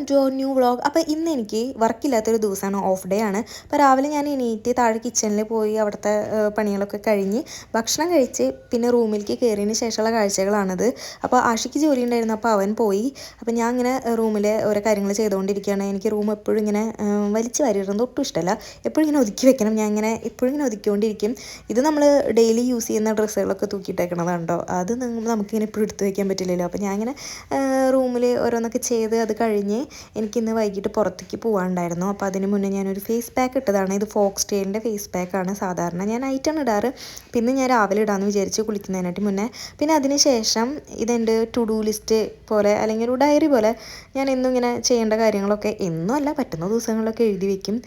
To new vlog. അപ്പോൾ ഇന്ന് എനിക്ക് വർക്കില്ലാത്തൊരു ദിവസമാണ്, ഓഫ് ഡേ ആണ്. അപ്പോൾ രാവിലെ ഞാൻ എണീറ്റ് താഴെ കിച്ചണിൽ പോയി അവിടുത്തെ പണികളൊക്കെ കഴിഞ്ഞ് ഭക്ഷണം കഴിച്ച് പിന്നെ റൂമിലേക്ക് കയറിയതിന് ശേഷമുള്ള കാഴ്ചകളാണിത്. അപ്പോൾ ആഷിക്ക് ജോലി ഉണ്ടായിരുന്നു, അപ്പോൾ അവൻ പോയി. അപ്പോൾ ഞാൻ ഇങ്ങനെ റൂമിൽ ഓരോ കാര്യങ്ങൾ ചെയ്തുകൊണ്ടിരിക്കുകയാണ്. എനിക്ക് റൂം എപ്പോഴും ഇങ്ങനെ വലിച്ചു വാരിയിടുന്നത് ഒട്ടും ഇഷ്ടമല്ല. എപ്പോഴും ഇങ്ങനെ ഒതുക്കി വെക്കണം. ഞാൻ ഇങ്ങനെ എപ്പോഴും ഇങ്ങനെ ഒതുക്കിക്കൊണ്ടിരിക്കും. ഇത് നമ്മൾ ഡെയിലി യൂസ് ചെയ്യുന്ന ഡ്രസ്സുകളൊക്കെ തൂക്കിയിട്ടേക്കണതാണോ, അത് നമുക്കിങ്ങനെ എപ്പോഴും എടുത്ത് വയ്ക്കാൻ പറ്റില്ലല്ലോ. അപ്പോൾ ഞാൻ ഇങ്ങനെ റൂമിൽ ഓരോന്നൊക്കെ ചെയ്ത് അത് കഴിഞ്ഞ് എനിക്കിന്ന് വൈകിട്ട് പുറത്തേക്ക് പോകാനുണ്ടായിരുന്നു. അപ്പോൾ അതിന് മുന്നേ ഞാനൊരു ഫേസ് പാക്ക് ഇട്ടതാണ്. ഇത് ഫോക്സ് ടെയിലിൻ്റെ ഫേസ് പാക്കാണ്. സാധാരണ ഞാൻ നൈറ്റാണ് ഇടാറ്, പിന്നെ ഞാൻ രാവിലെ ഇടാമെന്ന് വിചാരിച്ച് കുളിക്കുന്നതിനായിട്ട് മുന്നേ. പിന്നെ അതിന് ശേഷം ഇതെൻ്റെ ടു ഡു ലിസ്റ്റ് പോലെ അല്ലെങ്കിൽ ഒരു ഡയറി പോലെ ഞാൻ എന്നും ഇങ്ങനെ ചെയ്യേണ്ട കാര്യങ്ങളൊക്കെ, എന്നും അല്ല പറ്റുന്ന ദിവസങ്ങളിലൊക്കെ എഴുതി വയ്ക്കും.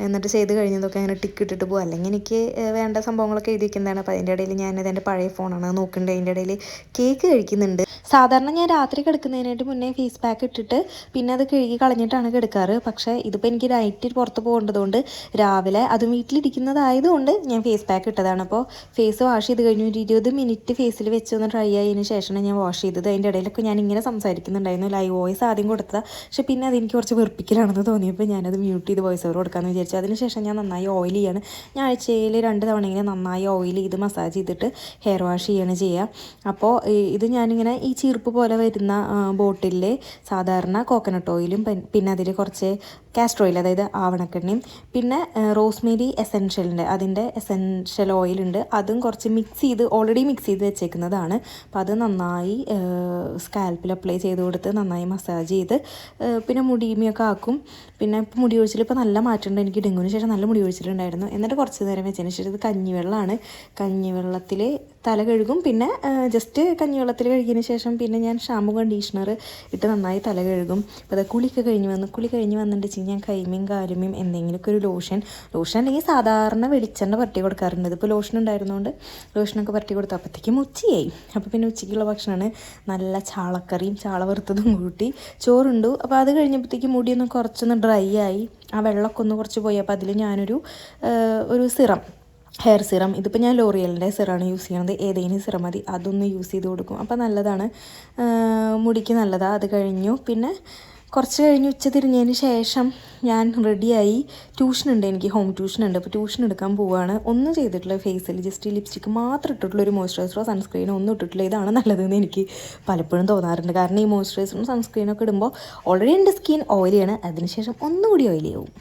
എന്നിട്ട് ചെയ്ത് കഴിഞ്ഞതൊക്കെ അങ്ങനെ ടിക്ക് ഇട്ടിട്ട് പോകും. അല്ലെങ്കിൽ എനിക്ക് വേണ്ട സംഭവങ്ങളൊക്കെ എഴുതി വയ്ക്കുന്നതാണ്. അപ്പോൾ അതിൻ്റെ ഇടയിൽ ഞാനിത് എൻ്റെ പഴയ ഫോണാണ് നോക്കേണ്ടത്. അതിൻ്റെ ഇടയിൽ കേക്ക് കഴിക്കുന്നുണ്ട്. സാധാരണ ഞാൻ രാത്രി കിടക്കുന്നതിനായിട്ട് മുന്നേ ഫേസ് പാക്ക് ഇട്ടിട്ട് പിന്നെ അത് കഴുകി കളഞ്ഞിട്ടാണ് കിടക്കാറ്. പക്ഷേ ഇതിപ്പോൾ എനിക്ക് നൈറ്റ് പുറത്ത് പോകേണ്ടതുകൊണ്ട് രാവിലെ അതും വീട്ടിലിരിക്കുന്നതായതുകൊണ്ട് ഞാൻ ഫേസ് പാക്ക് ഇട്ടതാണ്. അപ്പോൾ ഫേസ് വാഷ് ചെയ്ത് കഴിഞ്ഞു. ഒരു 20 മിനിറ്റ് ഫേസിൽ വെച്ച് ഒന്ന് ഡ്രൈ ആയതിന് ശേഷമാണ് ഞാൻ വാഷ് ചെയ്തത്. അതിൻ്റെ ഇടയിലൊക്കെ ഞാൻ ഇങ്ങനെ സംസാരിക്കുന്നുണ്ടായിരുന്നു. ലൈവ് വോയിസ് ആദ്യം കൊടുത്തതാണ്, പക്ഷേ പിന്നെ അതെനിക്ക് കുറച്ച് വെറുപ്പിക്കലാണെന്ന് തോന്നിയപ്പോൾ ഞാനത് മ്യൂട്ട് ചെയ്ത് വോയിസ് ഓവർ കൊടുക്കാമെന്ന് വിചാരിച്ചു. അതിനുശേഷം ഞാൻ നന്നായി ഓയിൽ ചെയ്യാണ്. ഞാൻ ആഴ്ചയിൽ 2 തവണ ഇങ്ങനെ നന്നായി ഓയിൽ ചെയ്ത് മസാജ് ചെയ്തിട്ട് ഹെയർ വാഷ് ചെയ്യാണ് ചെയ്യുക. അപ്പോൾ ഇത് ഞാനിങ്ങനെ ഈ ചീർപ്പ് പോലെ വരുന്ന ബോട്ടിലിൽ സാധാരണ കോക്കനട്ട് ഓയിലും പിന്നെ അതിൽ കുറച്ച് കാസ്റ്റർ ഓയിൽ, അതായത് ആവണക്കെണ്ണയും, പിന്നെ റോസ്മേരി എസെൻഷ്യലിൻ്റെ അതിൻ്റെ എസെൻഷ്യൽ ഓയിലുണ്ട്, അതും കുറച്ച് മിക്സ് ചെയ്ത് ഓൾറെഡി മിക്സ് ചെയ്ത് വെച്ചേക്കുന്നതാണ്. അപ്പോൾ അത് നന്നായി സ്കാൽപ്പിൽ അപ്ലൈ ചെയ്ത് കൊടുത്ത് നന്നായി മസാജ് ചെയ്ത് പിന്നെ മുടിയുമൊക്കെ ആക്കും. പിന്നെ ഇപ്പോൾ മുടി ഒഴിച്ചിൽ ഇപ്പോൾ നല്ല മാറ്റമുണ്ട്. എനിക്ക് ഡെങ്കുവിന് ശേഷം നല്ല മുടി ഒഴിച്ചിട്ടുണ്ടായിരുന്നു. എന്നിട്ട് കുറച്ച് നേരം വെച്ചതിന് ശേഷം ഇത് കഞ്ഞിവെള്ളമാണ്. കഞ്ഞിവെള്ളത്തിൽ തല കഴുകും. പിന്നെ ജസ്റ്റ് കഞ്ഞിവെള്ളത്തിൽ കഴുകിയതിന് ശേഷം പിന്നെ ഞാൻ ഷാമ്പു കണ്ടീഷണർ ഇട്ട് നന്നായി തല കഴുകും. അപ്പോൾ അത് കുളി കഴിഞ്ഞ് വന്നിട്ട് ഞാൻ കൈമയും കാലുമയും എന്തെങ്കിലുമൊക്കെ ഒരു ലോഷൻ അല്ലെങ്കിൽ സാധാരണ വെളിച്ചെണ്ണ പരട്ടി കൊടുക്കാറുണ്ട്. ഇതിപ്പോൾ ലോഷൻ ഉണ്ടായിരുന്നതുകൊണ്ട് ലോഷനൊക്കെ പരട്ടി കൊടുത്തു. അപ്പോഴത്തേക്കും ഉച്ചയായി. അപ്പോൾ പിന്നെ ഉച്ചയ്ക്കുള്ള ഭക്ഷണമാണ് നല്ല ചാളക്കറിയും ചാള വറുത്തതും കൂട്ടി ചോറുണ്ടു. അപ്പോൾ അത് കഴിഞ്ഞപ്പോഴത്തേക്കും മുടിയൊന്ന് കുറച്ചൊന്ന് ഡ്രൈ ആയി, ആ വെള്ളമൊക്കെ ഒന്ന് കുറച്ച് പോയി. അപ്പോൾ അതിൽ ഞാനൊരു സിറം, ഹെയർ സിറം, ഇതിപ്പോൾ ഞാൻ ലോറിയലിൻ്റെ സിറമാണ് യൂസ് ചെയ്യുന്നത്. ഏതെങ്കിലും സിറം മതി, അതൊന്ന് യൂസ് ചെയ്ത് കൊടുക്കും. അപ്പോൾ നല്ലതാണ്, മുടിക്ക് നല്ലതാണ്. അത് കഴിഞ്ഞു. പിന്നെ കുറച്ച് കഴിഞ്ഞ് ഉച്ച തിരിഞ്ഞതിന് ശേഷം ഞാൻ റെഡിയായി. ട്യൂഷനുണ്ട്, എനിക്ക് ഹോം ട്യൂഷനുണ്ട്. അപ്പോൾ ട്യൂഷൻ എടുക്കാൻ പോവുകയാണ്. ഒന്നും ചെയ്തിട്ടില്ല, ഫേസിൽ ജസ്റ്റ് ലിപ്സ്റ്റിക്ക് മാത്രം ഇട്ടിട്ടുള്ള ഒരു മോയ്സ്ചറൈസറോ സൺസ്ക്രീനോ ഒന്നും ഇട്ടിട്ടില്ല. ഇതാണ് നല്ലതെന്ന് എനിക്ക് പലപ്പോഴും തോന്നാറുണ്ട്. കാരണം ഈ മോയ്സ്ചറൈസറും സൺസ്ക്രീനൊക്കെ ഇടുമ്പോൾ ഓൾറെഡി എൻ്റെ സ്കിൻ ഓയിലിയാണ്, അതിനുശേഷം ഒന്നുകൂടി ഓയിലി ആവും.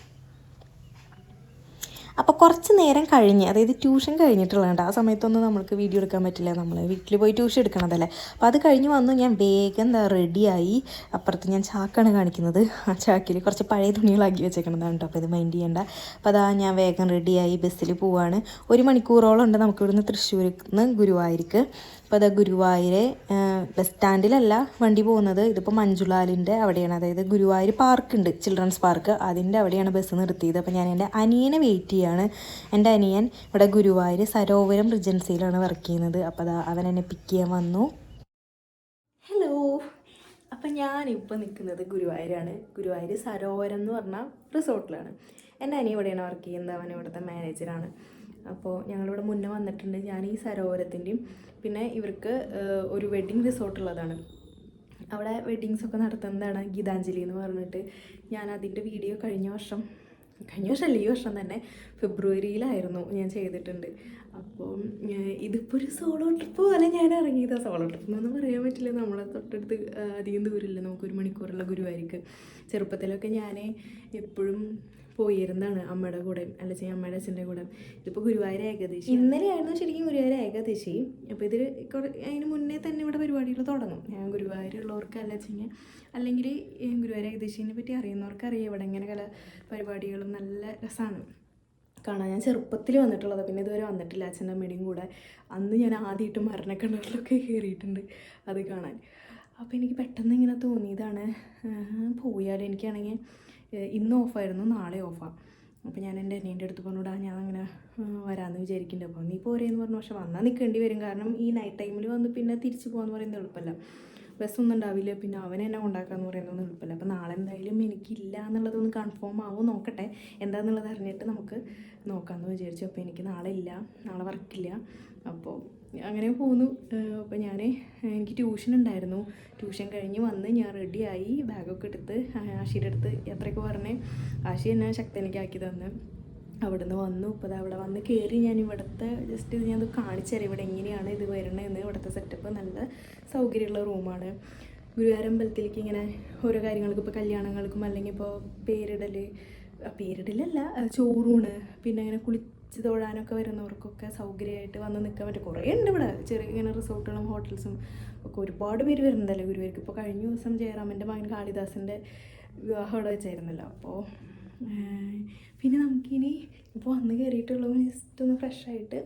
അപ്പോൾ കുറച്ച് നേരം കഴിഞ്ഞ്, അതായത് ട്യൂഷൻ കഴിഞ്ഞിട്ടുള്ളതുണ്ട്, ആ സമയത്തൊന്നും നമ്മൾക്ക് വീഡിയോ എടുക്കാൻ പറ്റില്ല, നമ്മൾ വീട്ടിൽ പോയി ട്യൂഷൻ എടുക്കണതല്ലേ. അപ്പോൾ അത് കഴിഞ്ഞ് വന്നു ഞാൻ വേഗം റെഡിയായി. അപ്പുറത്ത് ഞാൻ ചാക്കാണ് കാണിക്കുന്നത്. ആ ചാക്കിൽ കുറച്ച് പഴയ തുണികളാക്കി വെച്ചേക്കണതാണ് കേട്ടോ, അപ്പോൾ ഇത് മൈൻഡ് ചെയ്യേണ്ട. അപ്പോൾ അതാ ഞാൻ വേഗം റെഡിയായി ബസ്സിൽ പോവാണ്. 1 മണിക്കൂറോളം ഉണ്ട് നമുക്കിവിടുന്ന് തൃശ്ശൂരിൽ നിന്ന് ഗുരുവായൂർക്ക്. അപ്പോൾ അത് ഗുരുവായൂർ ബസ് സ്റ്റാൻഡിലല്ല വണ്ടി പോകുന്നത്, ഇതിപ്പോൾ മഞ്ജുലാലിൻ്റെ അവിടെയാണ്, അതായത് ഗുരുവായൂർ പാർക്കുണ്ട്, ചിൽഡ്രൻസ് പാർക്ക്, അതിൻ്റെ അവിടെയാണ് ബസ് നിർത്തിയത്. അപ്പോൾ ഞാൻ എൻ്റെ അനിയനെ വെയിറ്റ് ചെയ്യാണ്. എൻ്റെ അനിയൻ ഇവിടെ ഗുരുവായൂർ സരോവരം റിജൻസിയിലാണ് വർക്ക് ചെയ്യുന്നത്. അപ്പോൾ അതാ അവൻ എന്നെ പിക്ക് ചെയ്യാൻ വന്നു. ഹലോ, അപ്പം ഞാനിപ്പോൾ നിൽക്കുന്നത് ഗുരുവായൂരാണ്. ഗുരുവായൂർ സരോവരം എന്ന് പറഞ്ഞാൽ റിസോർട്ടിലാണ്. എൻ്റെ അനിയൻ ഇവിടെയാണ് വർക്ക് ചെയ്യുന്നത്, അവൻ ഇവിടുത്തെ മാനേജറാണ്. അപ്പോൾ ഞങ്ങളിവിടെ മുന്നേ വന്നിട്ടുണ്ട്. ഞാൻ ഈ സരോവരത്തിൻ്റെയും പിന്നെ ഇവർക്ക് ഒരു വെഡ്ഡിങ് റിസോർട്ടുള്ളതാണ്, അവിടെ വെഡ്ഡിങ്സൊക്കെ നടത്തുന്നതാണ്, ഗീതാഞ്ജലി എന്ന് പറഞ്ഞിട്ട്. ഞാൻ അതിൻ്റെ വീഡിയോ കഴിഞ്ഞ വർഷമല്ല ഈ വർഷം തന്നെ ഫെബ്രുവരിയിലായിരുന്നു ഞാൻ ചെയ്തിട്ടുണ്ട്. അപ്പോൾ ഇതിപ്പോൾ ഒരു സോളോ ട്രിപ്പ് പോലെ ഞാൻ ഇറങ്ങിയതാണ്. സോളോ ട്രിപ്പ് എന്നൊന്നും പറയാൻ പറ്റില്ല, നമ്മളെ തൊട്ടടുത്ത് അധികം ദൂരമില്ല, നമുക്ക് 1 മണിക്കൂറുള്ള ഗുരുവായൂർക്ക്. ചെറുപ്പത്തിലൊക്കെ ഞാൻ എപ്പോഴും പോയിരുന്നതാണ് അമ്മയുടെ കൂടെ, അല്ലെങ്കിൽ അമ്മയുടെ അച്ഛൻ്റെ കൂടെ. ഇതിപ്പോൾ ഗുരുവായൂർ ഏകാദശി, ഇന്നലെയായിരുന്നു ശരിക്കും ഗുരുവായൂർ ഏകാദശി. അപ്പോൾ ഇതിൽ അതിന് മുന്നേ തന്നെ ഇവിടെ പരിപാടികൾ തുടങ്ങും. ഞാൻ ഗുരുവായൂരുള്ളവർക്ക് അല്ലെങ്കിൽ ഗുരുവായൂർ ഏകാദശിനെ പറ്റി അറിയുന്നവർക്ക് അറിയാം, ഇവിടെ ഇങ്ങനെ കല പരിപാടികളും നല്ല രസമാണ് കാണാൻ. ഞാൻ ചെറുപ്പത്തിൽ വന്നിട്ടുള്ളത്, പിന്നെ ഇതുവരെ വന്നിട്ടില്ല അച്ഛൻ്റെ അമ്മയുടെയും കൂടെ. അന്ന് ഞാൻ ആദ്യമായിട്ട് മരണക്കിണറിലൊക്കെ കയറിയിട്ടുണ്ട് അത് കാണാൻ. അപ്പോൾ എനിക്ക് പെട്ടെന്ന് ഇങ്ങനെ തോന്നിയതാണ് പോയാലും. എനിക്കാണെങ്കിൽ ഇന്ന് ഓഫായിരുന്നു, നാളെ ഓഫാണ്. അപ്പോൾ ഞാൻ എൻ്റെ അനിയൻ്റെ അടുത്ത് പറഞ്ഞുകൂടാ, ഞാൻ അങ്ങനെ വരാമെന്ന് വിചാരിക്കുന്നുണ്ട്. അപ്പോൾ നീ പോരേന്ന് പറഞ്ഞു. പക്ഷെ വന്നാൽ നിൽക്കേണ്ടി വരും, കാരണം ഈ നൈറ്റ് ടൈമിൽ വന്ന് പിന്നെ തിരിച്ച് പോകാമെന്ന് പറയുന്നത് എളുപ്പമല്ല. ബസ്സൊന്നും ഉണ്ടാവില്ല, പിന്നെ അവൻ എന്നെ കൊണ്ടാക്കാമെന്ന് പറയുന്നതൊന്നും എളുപ്പമില്ല. അപ്പോൾ നാളെ എന്തായാലും എനിക്കില്ല എന്നുള്ളതൊന്ന് കൺഫേം ആവും, നോക്കട്ടെ എന്താണെന്നുള്ളത് അറിഞ്ഞിട്ട് നമുക്ക് നോക്കാമെന്ന് വിചാരിച്ചു. അപ്പോൾ എനിക്ക് നാളെ ഇല്ല, നാളെ വർക്കില്ല. അപ്പോൾ അങ്ങനെ പോന്നു. അപ്പോൾ എനിക്ക് ട്യൂഷൻ ഉണ്ടായിരുന്നു. ട്യൂഷൻ കഴിഞ്ഞ് വന്ന് ഞാൻ റെഡിയായി, ബാഗൊക്കെ എടുത്ത് ആശിയുടെ അടുത്ത് യാത്രയൊക്കെ പറഞ്ഞ് ആശി എന്നെ ശക്തനിക്ക് ആക്കി തന്ന് അവിടുന്ന് വന്നു. ഇപ്പോൾ അവിടെ വന്ന് കയറി. ഞാൻ ഇവിടുത്തെ ജസ്റ്റ് ഇത് ഞാനത് കാണിച്ചു തരാം, ഇവിടെ എങ്ങനെയാണ് ഇത് വരണതെന്ന്. ഇവിടുത്തെ സെറ്റപ്പ് നല്ല സൗകര്യമുള്ള റൂമാണ്. ഗുരുവായൂരമ്പലത്തിലേക്ക് ഇങ്ങനെ ഓരോ കാര്യങ്ങൾക്ക്, ഇപ്പോൾ കല്യാണങ്ങൾക്കും അല്ലെങ്കിൽ ഇപ്പോൾ പേരിടലല്ല ചോറൂണ്, പിന്നെ ഇങ്ങനെ കുളിച്ച് തൊഴാനൊക്കെ വരുന്നവർക്കൊക്കെ സൗകര്യമായിട്ട് വന്ന് നിൽക്കാൻ പറ്റും. കുറേ ഉണ്ട് ഇവിടെ, ചെറിയ ഇങ്ങനെ റിസോർട്ടുകളും ഹോട്ടൽസും ഒക്കെ ഒരുപാട് പേര് വരുന്നുണ്ടല്ലോ ഗുരുവായൂർക്ക്. ഇപ്പോൾ കഴിഞ്ഞ ദിവസം ജയറാമിൻ്റെ മകൻ കാളിദാസിൻ്റെ വിവാഹം അവിടെ വെച്ചായിരുന്നല്ലോ. അപ്പോൾ പിന്നെ നമുക്കിനി ഇപ്പോൾ വന്ന് കയറിയിട്ടുള്ളവർ ജസ്റ്റ് ഒന്ന് ഫ്രഷായിട്ട്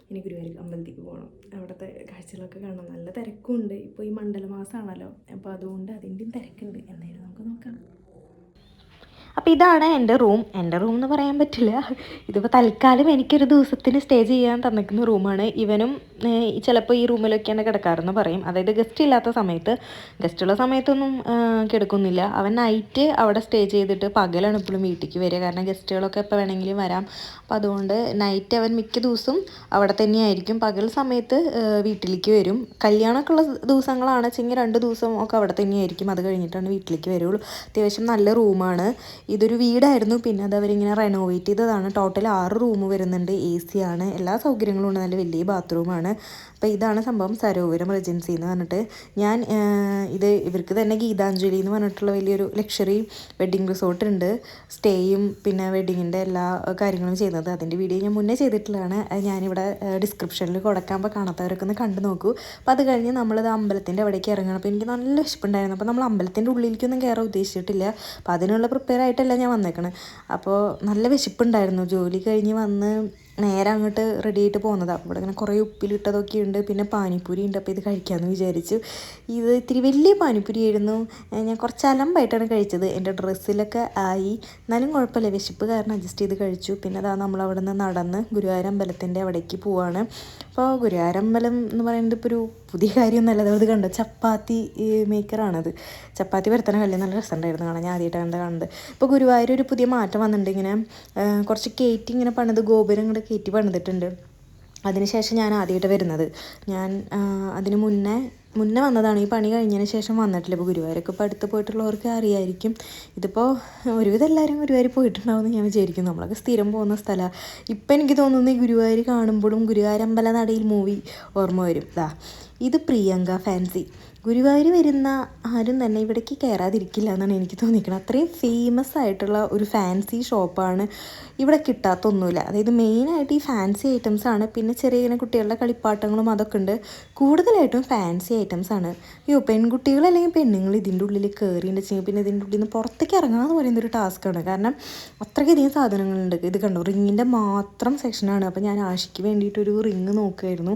ഇനി ഗുരുവായൂർ അമ്പലത്തേക്ക് പോകണം. അവിടുത്തെ കാഴ്ചകളൊക്കെ കാണണം. നല്ല തിരക്കുണ്ട്, ഇപ്പോൾ ഈ മണ്ഡലമാസമാണല്ലോ, അപ്പോൾ അതുകൊണ്ട് അതിൻ്റെയും തിരക്കുണ്ട്. എന്തായാലും നമുക്ക് നോക്കാം. അപ്പോൾ ഇതാണ് എൻ്റെ റൂം എന്ന് പറയാൻ പറ്റില്ല, ഇതിപ്പോൾ തൽക്കാലം എനിക്കൊരു ദിവസത്തിന് സ്റ്റേ ചെയ്യാൻ തന്നിരിക്കുന്ന റൂമാണ്. ഇവനും ചിലപ്പോൾ ഈ റൂമിലൊക്കെയാണ് കിടക്കാറെന്ന് പറയും. അതായത് ഗസ്റ്റ് ഇല്ലാത്ത സമയത്ത്. ഗസ്റ്റുള്ള സമയത്തൊന്നും കിടക്കുന്നില്ല. അവൻ നൈറ്റ് അവിടെ സ്റ്റേ ചെയ്തിട്ട് പകലാണ് എപ്പോഴും വീട്ടിലേക്ക് വരിക. കാരണം ഗസ്റ്റുകളൊക്കെ എപ്പോൾ വേണമെങ്കിലും വരാം. അപ്പോൾ അതുകൊണ്ട് നൈറ്റ് അവൻ മിക്ക ദിവസവും അവിടെ തന്നെയായിരിക്കും. പകൽ സമയത്ത് വീട്ടിലേക്ക് വരും. കല്യാണമൊക്കെ ഉള്ള ദിവസങ്ങളാണ് വെച്ചെങ്കിൽ 2 ദിവസം ഒക്കെ അവിടെ തന്നെയായിരിക്കും. അത് കഴിഞ്ഞിട്ടാണ് വീട്ടിലേക്ക് വരുള്ളൂ. അത്യാവശ്യം നല്ല റൂമാണ്. ഇതൊരു വീടായിരുന്നു, പിന്നെ അത് അവരിങ്ങനെ റെനോവേറ്റ് ചെയ്തതാണ്. ടോട്ടൽ 6 റൂം വരുന്നുണ്ട്. AC ആണ്, എല്ലാ സൗകര്യങ്ങളും ഉണ്ട്. നല്ല വലിയ ബാത്റൂമാണ്. അപ്പോൾ ഇതാണ് സംഭവം, സരോവരം റെജൻസി എന്ന് പറഞ്ഞിട്ട്. ഇത് ഇവർക്ക് തന്നെ ഗീതാഞ്ജലി എന്ന് പറഞ്ഞിട്ടുള്ള വലിയൊരു ലക്ഷറി വെഡ്ഡിങ് റിസോർട്ട് ഉണ്ട്. സ്റ്റേയും പിന്നെ വെഡ്ഡിങ്ങിൻ്റെ എല്ലാ കാര്യങ്ങളും ചെയ്യുന്നത്. അതിൻ്റെ വീഡിയോ ഞാൻ മുന്നേ ചെയ്തിട്ടുള്ളതാണ്. ഞാനിവിടെ ഡിസ്ക്രിപ്ഷനിൽ കൊടുക്കാൻ, അപ്പോൾ കാണാത്തവരൊക്കെ ഒന്ന് കണ്ടു നോക്കൂ. അപ്പോൾ അത് കഴിഞ്ഞ് നമ്മളത് അമ്പലത്തിൻ്റെ അവിടേക്ക് ഇറങ്ങണം. അപ്പോൾ എനിക്ക് നല്ല വിശപ്പുണ്ടായിരുന്നു. അപ്പോൾ നമ്മൾ അമ്പലത്തിൻ്റെ ഉള്ളിലേക്കൊന്നും കയറാൻ ഉദ്ദേശിച്ചിട്ടില്ല. അപ്പോൾ അതിനുള്ള പ്രിപ്പയർ ആയിട്ടല്ല ഞാൻ വന്നേക്കണത്. അപ്പോൾ നല്ല വിശപ്പുണ്ടായിരുന്നു. ജോലി കഴിഞ്ഞ് വന്ന് നേരെ അങ്ങോട്ട് റെഡി ആയിട്ട് പോകുന്നത്. അപ്പോൾ ഇവിടെ ഇങ്ങനെ കുറേ ഉപ്പിലിട്ടതൊക്കെ ഉണ്ട്, പിന്നെ പാനിപ്പൂരി ഉണ്ട്. അപ്പോൾ ഇത് കഴിക്കാമെന്ന് വിചാരിച്ചു. ഇത് ഇത്തിരി വലിയ പാനിപ്പൂരി ആയിരുന്നു. ഞാൻ കുറച്ച് അലമ്പായിട്ടാണ് കഴിച്ചത്. എൻ്റെ ഡ്രസ്സിലൊക്കെ ആയി, എന്നാലും കുഴപ്പമില്ല, വിശപ്പ് കാരണം അഡ്ജസ്റ്റ് ചെയ്ത് കഴിച്ചു. പിന്നെ അതാ നമ്മൾ അവിടെ നിന്ന് നടന്ന് ഗുരുവായൂരമ്പലത്തിൻ്റെ അവിടേക്ക് പോവാണ്. അപ്പോൾ ഗുരുവായൂരമ്പലം എന്ന് പറയുന്നത് ഇപ്പോൾ ഒരു പുതിയ കാര്യമൊന്നുമല്ല. അത് കണ്ടോ, ചപ്പാത്തി മേക്കറാണത്. ചപ്പാത്തി പരത്തണ കല്ല് നല്ല രസമുണ്ടായിരുന്നു കാണാൻ. ഞാൻ ആദ്യമായിട്ടാണ് കാണുന്നത്. ഇപ്പോൾ ഗുരുവായൂർ ഒരു പുതിയ മാറ്റം വന്നിട്ടുണ്ട്. ഇങ്ങനെ കുറച്ച് കയറ്റി ഇങ്ങനെ പണിത്, ഗോപുരം ഇങ്ങോട്ട് കയറ്റി പണിതിട്ടുണ്ട്. അതിനുശേഷം ഞാൻ ആദ്യമായിട്ട് വരുന്നത്. ഞാൻ അതിന് മുന്നേ വന്നതാണ്. ഈ പണി കഴിഞ്ഞതിന് ശേഷം വന്നിട്ടില്ല. ഇപ്പോൾ ഗുരുവായൂരൊക്കെ ഇപ്പോൾ അടുത്ത് പോയിട്ടുള്ളവർക്ക് അറിയായിരിക്കും. ഇതിപ്പോൾ ഒരുവിധം എല്ലാവരും ഗുരുവായൂർ പോയിട്ടുണ്ടാവുമെന്ന് ഞാൻ വിചാരിക്കും. നമ്മളൊക്കെ സ്ഥിരം പോകുന്ന സ്ഥലമാണ്. ഇപ്പം എനിക്ക് തോന്നുന്നു ഈ ഗുരുവായൂർ കാണുമ്പോഴും ഗുരുവായൂരമ്പല നടയിൽ മൂവി ഓർമ്മ വരും. ഇത് പ്രിയങ്ക ഫാൻസി. ഗുരുവായൂർ വരുന്ന ആരും തന്നെ ഇവിടേക്ക് കയറാതിരിക്കില്ല എന്നാണ് എനിക്ക് തോന്നിയിരിക്കുന്നത്. അത്രയും ഫേമസ് ആയിട്ടുള്ള ഒരു ഫാൻസി ഷോപ്പാണ്. ഇവിടെ കിട്ടാത്തൊന്നുമില്ല. അതായത് മെയിനായിട്ട് ഈ ഫാൻസി ഐറ്റംസാണ്. പിന്നെ ചെറിയ ഇങ്ങനെ കുട്ടികളുടെ കളിപ്പാട്ടങ്ങളും അതൊക്കെ ഉണ്ട്. കൂടുതലായിട്ടും ഫാൻസി ഐറ്റംസാണ്. പെൺകുട്ടികൾ അല്ലെങ്കിൽ പെണ്ണുങ്ങൾ ഇതിൻ്റെ ഉള്ളിൽ കയറിയിട്ട് വെച്ചെങ്കിൽ പിന്നെ ഇതിൻ്റെ ഉള്ളിൽ നിന്ന് പുറത്തേക്ക് ഇറങ്ങാമെന്ന് പറയുന്നൊരു ടാസ്ക്കാണ്. കാരണം അത്രയ്ക്കധികം സാധനങ്ങളുണ്ട്. ഇത് കണ്ടോ, റിങ്ങിൻ്റെ മാത്രം സെക്ഷനാണ്. അപ്പോൾ ഞാൻ ആഷിക്ക് വേണ്ടിയിട്ടൊരു റിങ് നോക്കുമായിരുന്നു.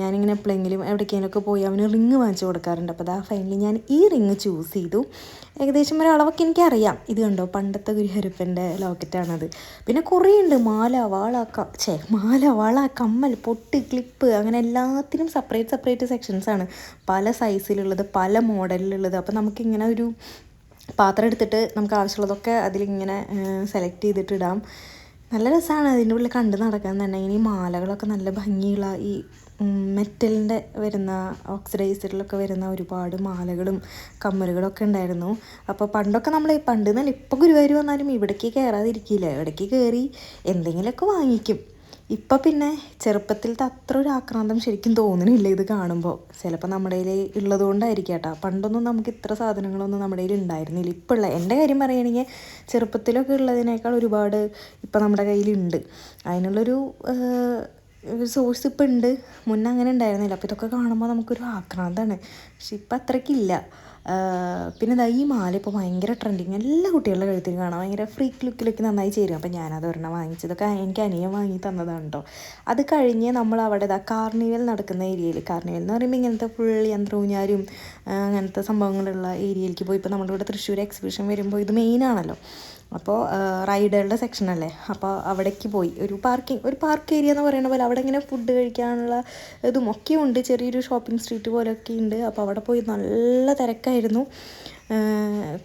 ഞാനിങ്ങനെ എപ്പോഴെങ്കിലും എവിടേക്കെങ്കിലുമൊക്കെ പോയി അവന് റിങ് വാങ്ങിച്ചു കൊടുക്കാറുണ്ട്. അപ്പോൾ ഫൈനലി ഞാൻ ഈ റിങ് ചൂസ് ചെയ്തു. ഏകദേശം ഒരു അളവൊക്കെ എനിക്കറിയാം. ഇത് കണ്ടോ, പണ്ടത്തെ ഗുരുഹരപ്പൻ്റെ ലോക്കറ്റാണത്. പിന്നെ കുറേ ഉണ്ട്, മാല, വള, കമ്മൽ, പൊട്ട്, ക്ലിപ്പ്, അങ്ങനെ എല്ലാത്തിനും സെപ്പറേറ്റ് സെക്ഷൻസാണ്. പല സൈസിലുള്ളത്, പല മോഡലിലുള്ളത്. അപ്പോൾ നമുക്കിങ്ങനെ ഒരു പാത്രം എടുത്തിട്ട് നമുക്ക് ആവശ്യമുള്ളതൊക്കെ അതിലിങ്ങനെ സെലക്ട് ചെയ്തിട്ടിടാം. നല്ല രസമാണ് അതിൻ്റെ ഉള്ളിൽ കണ്ട് നടക്കാൻ തന്നെ. ഇനി മാലകളൊക്കെ നല്ല ഭംഗിയുള്ള ഈ മെറ്റലിൻ്റെ വരുന്ന, ഓക്സിഡൈസ്ഡിലൊക്കെ വരുന്ന ഒരുപാട് മാലകളും കമ്മലുകളൊക്കെ ഉണ്ടായിരുന്നു. അപ്പോൾ പണ്ട് എന്നല്ല, ഇപ്പോൾ ഗുരുവായൂർ വന്നാലും ഇവിടേക്ക് കയറാതിരിക്കില്ല. ഇവിടേക്ക് കയറി എന്തെങ്കിലുമൊക്കെ വാങ്ങിക്കും. ഇപ്പം പിന്നെ ചെറുപ്പത്തിലത്തെ അത്ര ഒരു ആക്രാന്തം ശരിക്കും തോന്നുന്നില്ല ഇത് കാണുമ്പോൾ. ചിലപ്പോൾ നമ്മുടെ കയ്യിൽ ഉള്ളതുകൊണ്ടായിരിക്കും കേട്ടോ. പണ്ടൊന്നും നമുക്ക് ഇത്ര സാധനങ്ങളൊന്നും നമ്മുടെ കയ്യിൽ ഉണ്ടായിരുന്നില്ല. ഇപ്പോൾ ഉള്ള എൻ്റെ കാര്യം പറയുകയാണെങ്കിൽ ചെറുപ്പത്തിലൊക്കെ ഉള്ളതിനേക്കാൾ ഒരുപാട് ഇപ്പം നമ്മുടെ കയ്യിലുണ്ട്. അതിനുള്ളൊരു സോഴ്സ് ഇപ്പം ഉണ്ട്. മുന്നേ അങ്ങനെ ഉണ്ടായിരുന്നില്ല. അപ്പോൾ ഇതൊക്കെ കാണുമ്പോൾ നമുക്കൊരു ആക്രാന്തമാണ്. പക്ഷെ ഇപ്പം അത്രയ്ക്കില്ല. പിന്നെ ഈ മാല ഇപ്പോൾ ഭയങ്കര ട്രെൻഡിങ്. എല്ലാ കുട്ടികളുടെ കഴുത്തിൽ കാണാം. ഭയങ്കര ഫ്രീക്ക് ലുക്കിലൊക്കെ നന്നായി ചേരും. അപ്പോൾ ഞാനത് ഒരെണ്ണം വാങ്ങിച്ചതൊക്കെ എനിക്ക് അനിയൻ വാങ്ങി തന്നതാണ് കേട്ടോ. അത് കഴിഞ്ഞ് നമ്മൾ അവിടെ കാർണിവൽ നടക്കുന്ന ഏരിയയിൽ, കാർണിവൽ എന്ന് പറയുമ്പോൾ ഇങ്ങനത്തെ ഫുൾ യന്ത്രൂഞ്ഞാലും അങ്ങനത്തെ സംഭവങ്ങളുള്ള ഏരിയയിലേക്ക് പോയി. ഇപ്പോൾ നമ്മുടെ ഇവിടെ തൃശ്ശൂർ എക്സിബിഷൻ വരുമ്പോൾ ഇത് മെയിനാണല്ലോ. അപ്പോൾ റൈഡുകളുടെ സെക്ഷനല്ലേ, അപ്പോൾ അവിടേക്ക് പോയി. ഒരു പാർക്ക് ഏരിയ എന്ന് പറയുന്ന പോലെ അവിടെ ഇങ്ങനെ ഫുഡ് കഴിക്കാനുള്ള ഇതും ഒക്കെ ഉണ്ട്, ചെറിയൊരു ഷോപ്പിംഗ് സ്ട്രീറ്റ് പോലെയൊക്കെ ഉണ്ട്. അപ്പോൾ അവിടെ പോയി നല്ല തിരക്കായിരുന്നു,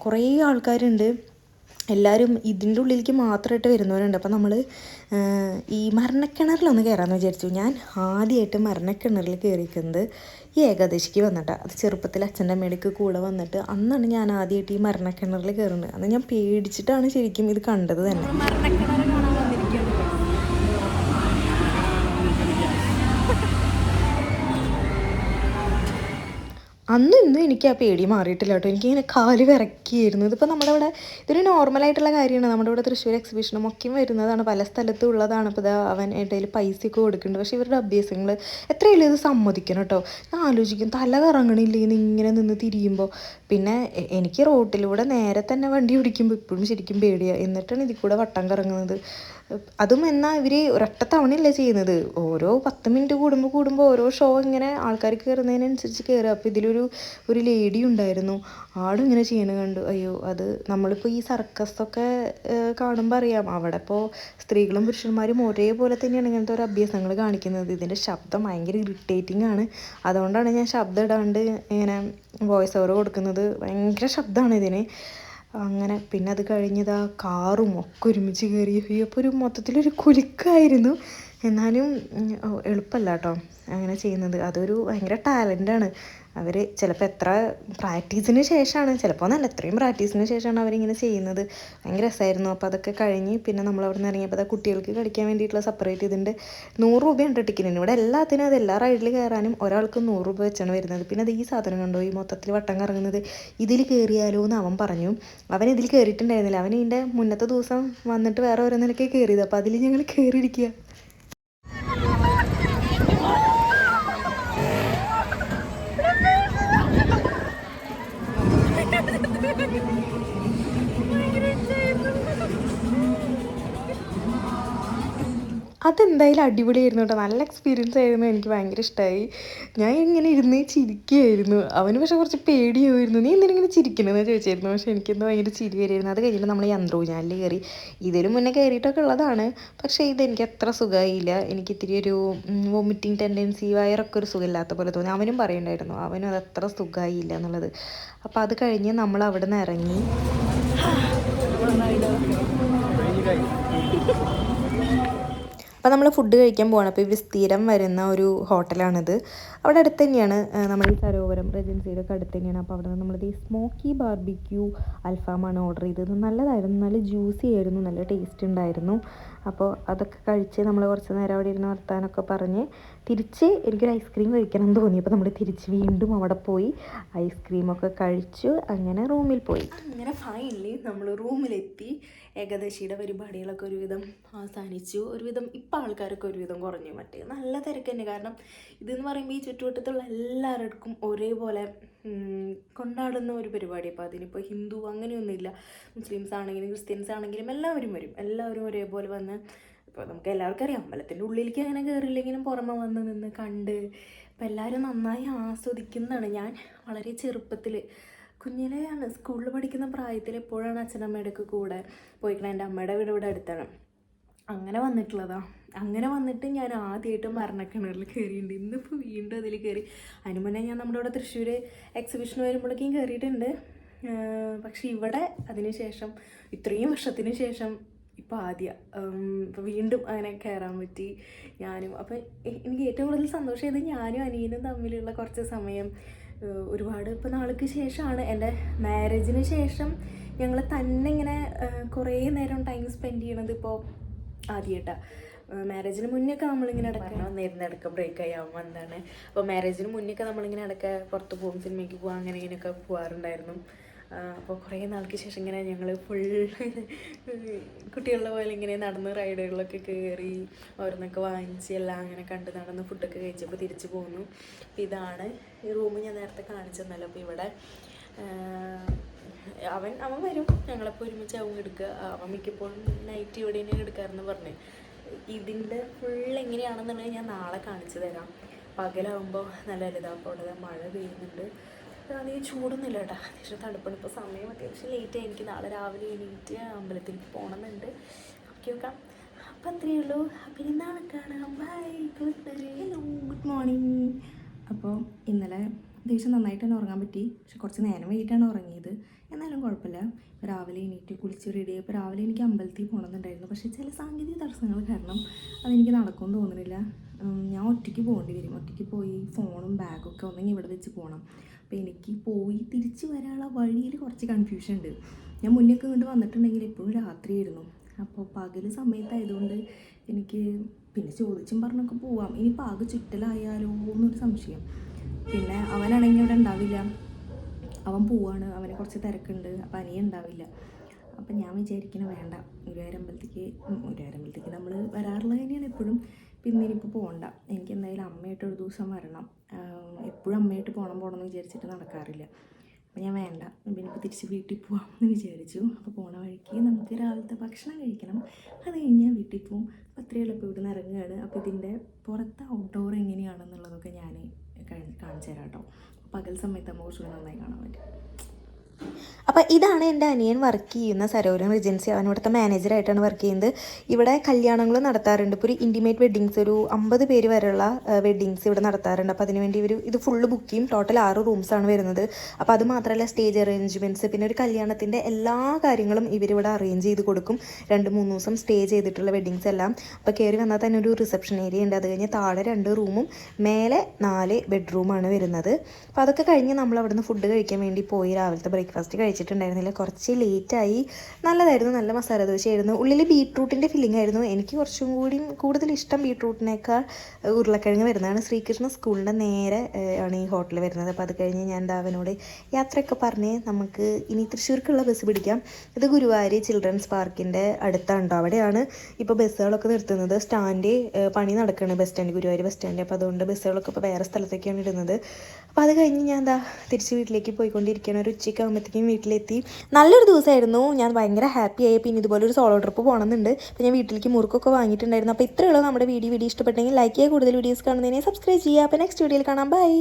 കുറേ ആൾക്കാരുണ്ട്. എല്ലാവരും ഇതിൻ്റെ ഉള്ളിലേക്ക് മാത്രമായിട്ട് വരുന്നവരുണ്ട്. അപ്പോൾ നമ്മൾ ഈ മരണക്കിണറിലൊന്ന് കയറാമെന്ന് വിചാരിച്ചു. ഞാൻ ആദ്യമായിട്ട് മരണക്കിണറിൽ കയറിയിരിക്കുന്നത് ഈ ഏകാദശിക്ക് വന്നിട്ടാണ്. അത് ചെറുപ്പത്തിൽ അച്ഛൻ്റെ അമ്മയുടെയൊക്കെ കൂടെ വന്നിട്ട് അന്നാണ് ഞാൻ ആദ്യമായിട്ട് ഈ മരണക്കിണറിൽ കയറുന്നത്. അന്ന് ഞാൻ പേടിച്ചിട്ടാണ് ശരിക്കും ഇത് കണ്ടത് തന്നെ. മരണക്കിണർ കാണാൻ വന്നിരിക്കുകയാണ്. അന്നും ഇന്നും എനിക്ക് ആ പേടി മാറിയിട്ടില്ല കേട്ടോ. എനിക്കിങ്ങനെ കാല് വിറക്കിയായിരുന്നു. ഇതിപ്പോൾ നമ്മുടെ ഇവിടെ ഇതൊരു നോർമലായിട്ടുള്ള കാര്യമാണ്. നമ്മുടെ ഇവിടെ തൃശ്ശൂർ എക്സിബിഷനും ഒക്കെയും വരുന്നതാണ്, പല സ്ഥലത്തും ഉള്ളതാണ്. ഇപ്പോൾ ഇതാ അവൻ ഇടയിൽ പൈസയൊക്കെ കൊടുക്കുന്നുണ്ട്. പക്ഷേ ഇവരുടെ അഭ്യാസങ്ങൾ എത്രയല്ലേ ഇത് സമ്മതിക്കണം കേട്ടോ. ഞാൻ ആലോചിക്കും, തല കറങ്ങണില്ലേന്ന് ഇങ്ങനെ നിന്ന് തിരിയുമ്പോൾ. പിന്നെ എനിക്ക് റോട്ടിലൂടെ നേരെ തന്നെ വണ്ടി ഓടിക്കുമ്പോൾ ഇപ്പോഴും ശരിക്കും പേടിയാണ്. എന്നിട്ടാണ് ഇതിൽ കൂടെ വട്ടം കറങ്ങുന്നത്. അതും എന്നാൽ ഇവർ ഒരൊറ്റ തവണയല്ലേ ചെയ്യുന്നത്, ഓരോ 10 മിനിറ്റ് കൂടുമ്പോൾ ഓരോ ഷോ ഇങ്ങനെ ആൾക്കാർ കയറുന്നതിനനുസരിച്ച് കയറുക. അപ്പോൾ ഒരു ലേഡി ഉണ്ടായിരുന്നു, ആളും ഇങ്ങനെ ചെയ്യണ കണ്ടു. അയ്യോ, അത് നമ്മളിപ്പോൾ ഈ സർക്കസൊക്കെ കാണുമ്പോൾ അറിയാം, അവിടെ ഇപ്പോൾ സ്ത്രീകളും പുരുഷന്മാരും ഒരേപോലെ തന്നെയാണ് ഇങ്ങനത്തെ ഒരു അഭ്യാസങ്ങൾ കാണിക്കുന്നത്. ഇതിൻ്റെ ശബ്ദം ഭയങ്കര ഇറിറ്റേറ്റിംഗ് ആണ്. അതുകൊണ്ടാണ് ഞാൻ ശബ്ദം ഇടാണ്ട് ഇങ്ങനെ വോയിസ് ഓവർ കൊടുക്കുന്നത്. ഭയങ്കര ശബ്ദമാണ് ഇതിന്. അങ്ങനെ പിന്നെ അത് കഴിഞ്ഞതാ കാറും ഒക്കെ ഒരുമിച്ച് കയറി. അപ്പോൾ ഒരു മൊത്തത്തിലൊരു കുലുക്കായിരുന്നു. എന്നാലും എളുപ്പമല്ല കേട്ടോ അങ്ങനെ ചെയ്യുന്നത്. അതൊരു ഭയങ്കര ടാലൻ്റാണ്. അവർ ചിലപ്പോൾ എത്ര പ്രാക്ടീസിന് ശേഷമാണ്, ചിലപ്പോൾ നല്ല എത്രയും പ്രാക്ടീസിന് ശേഷമാണ് അവരിങ്ങനെ ചെയ്യുന്നത്. ഭയങ്കര രസമായിരുന്നു. അപ്പോൾ അതൊക്കെ കഴിഞ്ഞ് പിന്നെ നമ്മൾ അവിടെ നിന്ന് ഇറങ്ങിയപ്പോൾ അത് കുട്ടികൾക്ക് കളിക്കാൻ വേണ്ടിയിട്ടുള്ള സെപ്പറേറ്റ് ഇതിൻ്റെ 100 രൂപയുണ്ട് ടിക്കറ്റിന്. ഇവിടെ എല്ലാത്തിനും അത് എല്ലാ റൈഡിൽ കയറാനും ഒരാൾക്ക് 100 രൂപ വെച്ചാണ് വരുന്നത്. പിന്നെ അത് ഈ സാധനം കണ്ടോ, ഈ മൊത്തത്തിൽ വട്ടം കറങ്ങുന്നത്, ഇതിൽ കയറിയാലോ എന്ന് അവൻ പറഞ്ഞു. അവൻ ഇതിൽ കയറിയിട്ടുണ്ടായിരുന്നില്ല. അവൻ ഇതിൻ്റെ മുന്നത്തെ ദിവസം വന്നിട്ട് വേറെ ഓരോന്നിനൊക്കെ കയറിയത്. അപ്പോൾ അതിൽ ഞങ്ങൾ കയറിയിരിക്കുക. അതെന്തായാലും അടിപൊളിയായിരുന്നു കേട്ടോ. നല്ല എക്സ്പീരിയൻസ് ആയിരുന്നു. എനിക്ക് ഭയങ്കര ഇഷ്ടമായി. ഞാൻ ഇങ്ങനെ ഇരുന്ന് ചിരിക്കുകയായിരുന്നു. അവന് പക്ഷേ കുറച്ച് പേടിയായിരുന്നു. നീ എന്തിനിങ്ങനെ ചിരിക്കണമെന്ന് ചോദിച്ചായിരുന്നു. പക്ഷേ എനിക്കെന്തോ ഭയങ്കര ചിരി വരുമായിരുന്നു. അത് കഴിഞ്ഞിട്ട് നമ്മൾ യന്ത്രൂഞ്ഞാലിൽ കയറി. ഇതിലും മുന്നേ കയറിയിട്ടൊക്കെ ഉള്ളതാണ്, പക്ഷേ ഇതെനിക്ക് അത്ര സുഖമായില്ല. എനിക്ക് ഇത്തിരി ഒരു വോമിറ്റിംഗ് ടെൻഡൻസി, വയറൊക്കെ ഒരു സുഖമില്ലാത്ത പോലെ തോന്നി. അവനും പറയുന്നുണ്ടായിരുന്നു അവനും അത് അത്ര സുഖമായില്ല എന്നുള്ളത്. അപ്പോൾ അത് കഴിഞ്ഞ് നമ്മൾ അവിടെ നിന്ന് ഇറങ്ങി. അപ്പോൾ നമ്മൾ ഫുഡ് കഴിക്കാൻ പോകണം. അപ്പോൾ ഇവർ സ്ഥിരം വരുന്ന ഒരു ഹോട്ടലാണിത്. അവിടെ അടുത്ത് തന്നെയാണ് നമ്മൾ ഈ സരോവരം റെജൻസിയുടെ ഒക്കെ അടുത്ത് തന്നെയാണ്. അപ്പോൾ അവിടെ നിന്ന് നമ്മളത് ഈ സ്മോക്കി ബാർബിക്യൂ അൽഫാമാണ് ഓർഡർ ചെയ്തത്. നല്ലതായിരുന്നു, നല്ല ജ്യൂസി ആയിരുന്നു, നല്ല ടേസ്റ്റ് ഉണ്ടായിരുന്നു. അപ്പോൾ അതൊക്കെ കഴിച്ച് നമ്മൾ കുറച്ച് നേരം അവിടെ ഇരുന്ന് വർത്താനൊക്കെ പറഞ്ഞ് തിരിച്ച് എനിക്കൊരു ഐസ്ക്രീം കഴിക്കണം എന്ന് തോന്നി. അപ്പോൾ നമ്മൾ തിരിച്ച് വീണ്ടും അവിടെ പോയി ഐസ്ക്രീമൊക്കെ കഴിച്ചു. അങ്ങനെ റൂമിൽ പോയി. അങ്ങനെ ഫൈനലി നമ്മൾ റൂമിലെത്തി. ഏകാദശിയുടെ പരിപാടികളൊക്കെ ഒരുവിധം അവസാനിച്ചു. ഒരുവിധം ഇപ്പം ആൾക്കാരൊക്കെ ഒരുവിധം കുറഞ്ഞു. മറ്റേ നല്ല തിരക്ക് തന്നെ. കാരണം ഇതെന്ന് പറയുമ്പോൾ ഈ ചുറ്റുവട്ടത്തുള്ള എല്ലാവർക്കും ഒരേപോലെ കൊണ്ടാടുന്ന ഒരു പരിപാടി. അപ്പോൾ അതിനിപ്പോൾ ഹിന്ദു അങ്ങനെയൊന്നുമില്ല, മുസ്ലിംസ് ആണെങ്കിലും ക്രിസ്ത്യൻസ് ആണെങ്കിലും എല്ലാവരും വരും. എല്ലാവരും ഒരേപോലെ വന്ന്, ഇപ്പോൾ നമുക്ക് എല്ലാവർക്കും അറിയാം അമ്പലത്തിൻ്റെ ഉള്ളിലേക്ക് അങ്ങനെ കയറില്ലെങ്കിലും പുറമെ വന്ന് നിന്ന് കണ്ട് അപ്പോൾ എല്ലാവരും നന്നായി ആസ്വദിക്കുന്നതാണ്. ഞാൻ വളരെ ചെറുപ്പത്തിൽ കുഞ്ഞിലെയാണ് സ്കൂളിൽ പഠിക്കുന്ന പ്രായത്തിൽ എപ്പോഴാണ് അച്ഛനമ്മയുടെയൊക്കെ കൂടെ പോയിക്കണം. എൻ്റെ അമ്മയുടെ വീട് ഇവിടെ അടുത്താണ്. അങ്ങനെ വന്നിട്ടുള്ളതാണ്. അങ്ങനെ വന്നിട്ട് ഞാൻ ആദ്യമായിട്ട് മരണക്കിണറിൽ കയറിയിട്ടുണ്ട്. ഇന്നിപ്പോൾ വീണ്ടും അതിൽ കയറി. അതിന് മുന്നേ ഞാൻ നമ്മുടെ ഇവിടെ തൃശ്ശൂർ എക്സിബിഷൻ വരുമ്പോഴേക്കും കയറിയിട്ടുണ്ട്. പക്ഷേ ഇവിടെ അതിന് ശേഷം ഇത്രയും വർഷത്തിന് ശേഷം ഇപ്പോൾ ഇപ്പോൾ വീണ്ടും അങ്ങനെ കയറാൻ പറ്റി ഞാനും. അപ്പോൾ എനിക്ക് ഏറ്റവും കൂടുതൽ സന്തോഷമായത് ഞാനും അനിയനും തമ്മിലുള്ള കുറച്ച് സമയം. ഒരുപാട് ഇപ്പോൾ നാൾക്ക് ശേഷമാണ്, എൻ്റെ മാരേജിന് ശേഷം ഞങ്ങൾ തന്നെ ഇങ്ങനെ കുറേ നേരം ടൈം സ്പെൻഡ് ചെയ്യണത് ഇപ്പോൾ ആദ്യമായിട്ടാണ്. മാരേജിന് മുന്നേയൊക്കെ നമ്മളിങ്ങനെ നേരിടുന്ന ഇടയ്ക്ക് ബ്രേക്ക് ആവും എന്താണ്. അപ്പോൾ മാരേജിന് മുന്നേയൊക്കെ നമ്മളിങ്ങനെ ഇടയ്ക്ക് പുറത്ത് പോകും, സിനിമയ്ക്ക് പോകാം, അങ്ങനെ ഇങ്ങനെയൊക്കെ പോകാറുണ്ടായിരുന്നു. അപ്പോൾ കുറേ നാൾക്ക് ശേഷം ഇങ്ങനെ ഞങ്ങൾ ഫുൾ കുട്ടികളുടെ പോലെ ഇങ്ങനെ നടന്ന് റൈഡുകളിലൊക്കെ കയറി ഓരോന്നൊക്കെ വാങ്ങിച്ച് എല്ലാം അങ്ങനെ കണ്ട് നടന്ന് ഫുഡൊക്കെ കഴിച്ചപ്പോൾ തിരിച്ചു പോന്നു. അപ്പോൾ ഇതാണ് ഈ റൂം ഞാൻ നേരത്തെ കാണിച്ചെന്നല്ലോ. അപ്പോൾ ഇവിടെ അവൻ വരും, ഞങ്ങളപ്പോൾ ഒരുമിച്ച് അവൻ എടുക്കുക. അവൻ മിക്കപ്പോഴും നൈറ്റ് ഇവിടെ തന്നെ എടുക്കാറെന്ന് പറഞ്ഞു. ഇതിൻ്റെ ഫുൾ എങ്ങനെയാണെന്നുണ്ടെങ്കിൽ ഞാൻ നാളെ കാണിച്ചു തരാം. പകലാകുമ്പോൾ നല്ല വലുതാണ്. അപ്പോൾ അവിടെ മഴ പെയ്യുന്നുണ്ട്. അധികം ചൂടൊന്നുമില്ല കേട്ടോ, അത്യാവശ്യം തണുപ്പാണ്. ഇപ്പോൾ സമയം അത്യാവശ്യം ലേറ്റായി. എനിക്ക് നാളെ രാവിലെ എണീറ്റ് അമ്പലത്തിലേക്ക് പോകണമെന്നുണ്ട്. ഓക്കെ നോക്കാം. അപ്പം അത്രയേ ഉള്ളൂ. അപ്പം ഇനി നാളെ കാണാം. Bye, hello, good morning. അപ്പോൾ ഇന്നലെ അത്യാവശ്യം നന്നായിട്ട് തന്നെ ഉറങ്ങാൻ പറ്റി. പക്ഷെ കുറച്ച് നേരം വൈകിട്ടാണ് ഉറങ്ങിയത്. എന്നാലും കുഴപ്പമില്ല. രാവിലെ എണീറ്റ് കുളിച്ച് റെഡി ആയപ്പോൾ രാവിലെ എനിക്ക് അമ്പലത്തിൽ പോകണമെന്നുണ്ടായിരുന്നു. പക്ഷേ ചില സാങ്കേതിക തടസ്സങ്ങൾ കാരണം അതെനിക്ക് നടക്കുമെന്ന് തോന്നുന്നില്ല. ഞാൻ ഒറ്റയ്ക്ക് പോകേണ്ടി വരും. ഒറ്റയ്ക്ക് പോയി ഫോണും ബാഗൊക്കെ ഒന്നെങ്കിൽ ഇവിടെ വെച്ച് പോകണം. അപ്പോൾ എനിക്ക് പോയി തിരിച്ച് വരാനുള്ള വഴിയിൽ കുറച്ച് കൺഫ്യൂഷൻ ഉണ്ട്. ഞാൻ മുന്നേക്ക് ഇങ്ങോട്ട് വന്നിട്ടുണ്ടെങ്കിൽ എപ്പോഴും രാത്രിയായിരുന്നു. അപ്പോൾ പകൽ സമയത്തായതുകൊണ്ട് എനിക്ക് പിന്നെ ചോദിച്ചും പറഞ്ഞൊക്കെ പോവാം. ഇനി പാകെ ചുറ്റലായാലോ എന്നൊരു സംശയം. പിന്നെ അവനാണെങ്കിൽ ഇവിടെ ഉണ്ടാവില്ല, അവൻ പോവാണ്, അവന് കുറച്ച് തിരക്കുണ്ട്, അപ്പം അനിയൻ ഉണ്ടാവില്ല. അപ്പം ഞാൻ വിചാരിക്കണം വേണ്ട, ഗുരുവായൂരമ്പലത്തേക്ക് നമ്മൾ വരാറുള്ളത് തന്നെയാണ് എപ്പോഴും. പിന്നെ ഇനിയിപ്പോൾ പോകണ്ട, എനിക്ക് എന്തായാലും അമ്മയായിട്ട് ഒരു ദിവസം വരണം. എപ്പോഴും അമ്മയായിട്ട് പോകണം എന്ന് വിചാരിച്ചിട്ട് നടക്കാറില്ല. അപ്പം ഞാൻ വേണ്ട, പിന്നെ ഇപ്പോൾ തിരിച്ച് വീട്ടിൽ പോകാം എന്ന് വിചാരിച്ചു. അപ്പോൾ പോണ വഴിക്ക് നമുക്ക് രാവിലത്തെ ഭക്ഷണം കഴിക്കണം, അത് കഴിഞ്ഞാൽ വീട്ടിൽ പോവും. അപ്പോൾ അത്രയേ ഉള്ളൂ. ഇപ്പോൾ ഇവിടെ നിന്ന് ഇറങ്ങുകയാണ്. അപ്പോൾ ഇതിൻ്റെ പുറത്ത് ഔട്ട്ഡോർ എങ്ങനെയാണെന്നുള്ളതൊക്കെ ഞാൻ കാണിച്ചു തരാം കേട്ടോ. പകൽ സമയത്ത് നമുക്ക് കുറച്ചുകൂടി നന്നായി കാണാൻ പറ്റും. അപ്പോൾ ഇതാണ് എൻ്റെ അനിയൻ വർക്ക് ചെയ്യുന്ന സരോവരം റെജൻസി. അവൻ ഇവിടുത്തെ മാനേജറായിട്ടാണ് വർക്ക് ചെയ്യുന്നത്. ഇവിടെ കല്യാണങ്ങൾ നടത്താറുണ്ട്. ഇപ്പോൾ ഒരു ഇൻറ്റിമേറ്റ് വെഡ്ഡിങ്സ് ഒരു 50 പേര് വരെയുള്ള വെഡ്ഡിങ്സ് ഇവിടെ നടത്താറുണ്ട്. അപ്പോൾ അതിനുവേണ്ടി ഇത് ഫുള്ള് ബുക്ക് ചെയ്യും. ടോട്ടൽ 6 റൂംസാണ് വരുന്നത്. അപ്പോൾ അത് മാത്രമല്ല സ്റ്റേജ് അറേഞ്ച്മെൻറ്റ്സ്, പിന്നെ ഒരു കല്യാണത്തിൻ്റെ എല്ലാ കാര്യങ്ങളും ഇവരിവിടെ അറേഞ്ച് ചെയ്ത് കൊടുക്കും. 2-3 ദിവസം സ്റ്റേ ചെയ്തിട്ടുള്ള വെഡ്ഡിങ്സ് എല്ലാം. അപ്പോൾ കയറി വന്നാൽ തന്നെ ഒരു റിസപ്ഷൻ ഏരിയ ഉണ്ട്. അത് കഴിഞ്ഞ് താഴെ 2 റൂമും മേലെ 4 ബെഡ്റൂമാണ് വരുന്നത്. അപ്പോൾ അതൊക്കെ കഴിഞ്ഞ് നമ്മൾ അവിടെ നിന്ന് ഫുഡ് കഴിക്കാൻ വേണ്ടി പോയി. രാവിലത്തെ ബ്രേക്ക്ഫാസ്റ്റ് കഴിച്ചിട്ടുണ്ടായിരുന്നില്ല, കുറച്ച് ലേറ്റായി. നല്ലതായിരുന്നു, നല്ല മസാല ദോശയായിരുന്നു. ഉള്ളിൽ ബീട്രൂട്ടിൻ്റെ ഫില്ലിംഗ് ആയിരുന്നു. എനിക്ക് കുറച്ചും കൂടി കൂടുതൽ ഇഷ്ടം ബീട്രൂട്ടിനേക്കാൾ ഉരുളക്കിഴങ്ങ് വരുന്നതാണ്. ശ്രീകൃഷ്ണ സ്കൂളിൻ്റെ നേരെ ആണ് ഈ ഹോട്ടൽ വരുന്നത്. അപ്പോൾ അത് കഴിഞ്ഞ് ഞാൻ അവനോട് യാത്രയൊക്കെ പറഞ്ഞ് നമുക്ക് ഇനി തൃശ്ശൂർക്കുള്ള ബസ് പിടിക്കാം. ഇത് ഗുരുവായൂർ ചിൽഡ്രൻസ് പാർക്കിൻ്റെ അടുത്താണ്ടോ, അവിടെയാണ് ഇപ്പോൾ ബസ്സുകളൊക്കെ നിർത്തുന്നത്. സ്റ്റാൻഡ് പണി നടക്കുകയാണ്, bus stand, Guruvayur bus stand. അപ്പോൾ അതുകൊണ്ട് ബസ്സുകളൊക്കെ ഇപ്പോൾ വേറെ സ്ഥലത്തേക്കാണ് ഇടുന്നത്. അപ്പോൾ അത് കഴിഞ്ഞ് ഞാൻ തിരിച്ച് വീട്ടിലേക്ക് പോയിക്കൊണ്ടിരിക്കുകയാണ്. ഒരു ഉച്ചയ്ക്ക് ആകുമ്പോഴത്തേക്കും വീട്ടിലെത്തി. നല്ലൊരു ദിവസമായിരുന്നു. ഞാൻ ഭയങ്കര ഹാപ്പി ആയി. പിന്നെ ഇതുപോലെ ഒരു സോളോ ട്രിപ്പ് പോകണമെന്നുണ്ട്. അപ്പോൾ ഞാൻ വീട്ടിലേക്ക് മുറുക്കൊക്കെ വാങ്ങിയിട്ടുണ്ടായിരുന്നു. അപ്പോൾ ഇത്രയുള്ളൂ നമ്മുടെ വീഡിയോ ഇഷ്ടപ്പെട്ടെങ്കിൽ ലൈക്ക് ചെയ്യുക. കൂടുതൽ വീഡിയോസ് കാണുന്നതിനെ സബ്സ്ക്രൈബ് ചെയ്യുക. അപ്പോൾ നെക്സ്റ്റ് വീഡിയോയിൽ കാണാം. ബൈ.